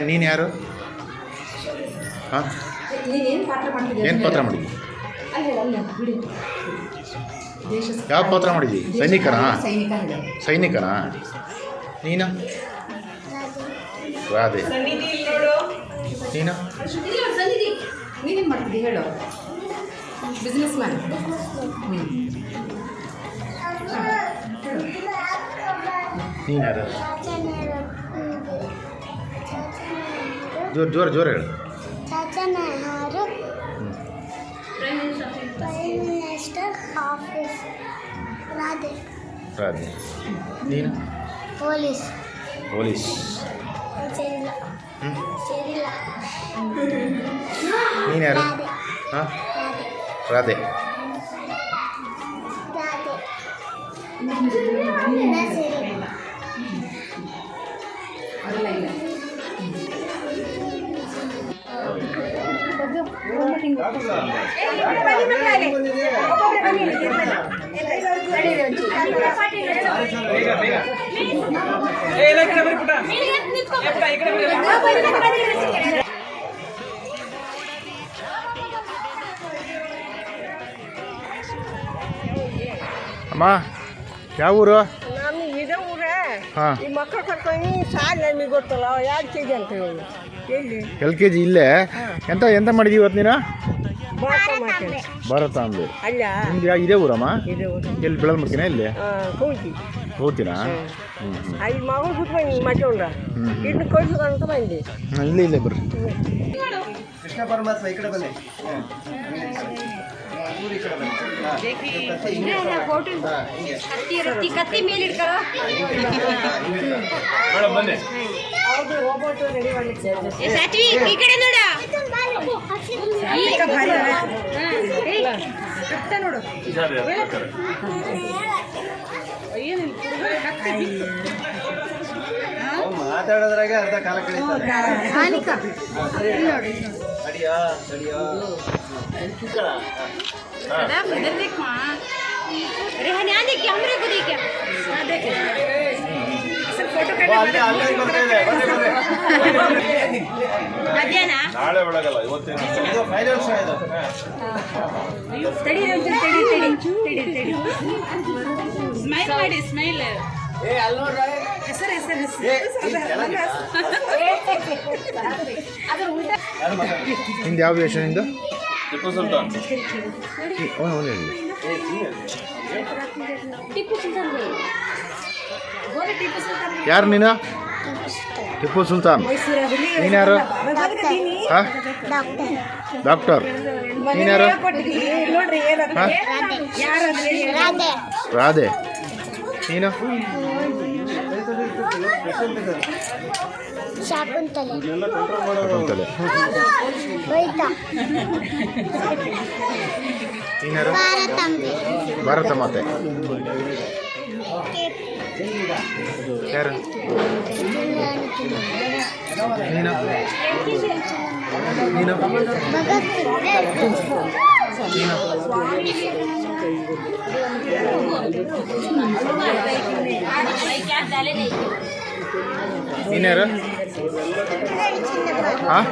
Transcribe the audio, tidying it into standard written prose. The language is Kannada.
ನೀನು ಯಾರು? ಹಾಂ, ಏನು ಪಾತ್ರ ಮಾಡಿದ್ವಿ? ಯಾವ ಪಾತ್ರ ಮಾಡಿದ್ವಿ? ಸೈನಿಕನಾ? ನೀನು? ರಾಧೆ. ನೀನು? ನೀನೇನು ಮಾಡ್ತಿದ್ದಿ ಹೇಳು? Business man. ನೀನು ಯಾರು? ಜೋರು ಹೇಳು. ರಾಧೆ. ನೀನು? ಪೊಲೀಸ್. ನೀನು ಯಾರು? ಹಾಂ, ರಾಧೆ. ಅಮ್ಮ, ಯಾವ ಊರು? ನಾನು ಇದೇ ಊರೇ. ಹಾಂ, ಈ ಮಕ್ಕಳು ಕರ್ಕೊಂಡು ಸಾಲ ನಿಮಗೆ ಗೊತ್ತಲ್ಲ, 2 ಕೆಜಿ ಅಂತ ಹೇಳಿ. ಎಲ್ಲಿ LKG ಇಲ್ಲೇ. ಎಂತ ಮಾಡಿದೀವಿ ಇವತ್ತು ನೀನು? ಭಾರತ ಅಂದ್ವಿ. ಅಲ್ಲ, ನಿಮ್ದು ಇದೇ ಊರಮ್ಮ? ಇದೇ ಊರು. ಎಲ್ಲಿ ಬೆಳಮರ್ಕಿನ? ಇಲ್ಲಿ ಹೋಗ್ತೀರಾ? ಐದು ಮಗಳು ಬಿಟ್ಟು ಬಂದು ಮಟ್ಟೊಂಡ ಇನ್ನು ಕಳ್ಸೋದಂತ ಬಂದು ಇಲ್ಲೇ ಬರ್ರಿ. ಕೃಷ್ಣ ಪರಮಾತ್ಮ ಈ ಕಡೆ ಬನ್ನಿ. ಕತ್ತಿ ಮೇಲೆ ಇಟ್ಕೊಳ್ಳೋ. ಈ ಕಡೆ ನೋಡ. ನೋಡು. ಮಾತಾಡೋದ್ರಾಗ ಅರ್ಧ ಕಾಲ ಕಳೀತಾರೆ. ನಾಳೆ ಒಳಗಲ್ಲ, ಇವತ್ತಿನ ಫೈನಲ್ ಶೋ ಇದು. ಸ್ಮೈಲ್ ಮಾಡಿ, ಸ್ಮೈಲ್. ಹೆಸರು ನಿಂದು ಯಾವ ವೇಷ? ನಿಂದು ಟಿಪ್ಪು ಸುಲ್ತಾನ್. ಯಾರು ನೀನು? ಟಿಪ್ಪು ಸುಲ್ತಾನ್. ನೀನು ಯಾರು? ಹಾಂ, ಡಾಕ್ಟರ್. ನೀನು ಯಾರು? ರಾಧೆ. ನೀನು? ಶಾಕುಂತಲೆ. ನೀನು ಯಾರು? ಭಾರತ ಮಾತೆ. ಯಾರು? ನೀನು? ನೀನ್ಯಾರು? ಹಾಂ,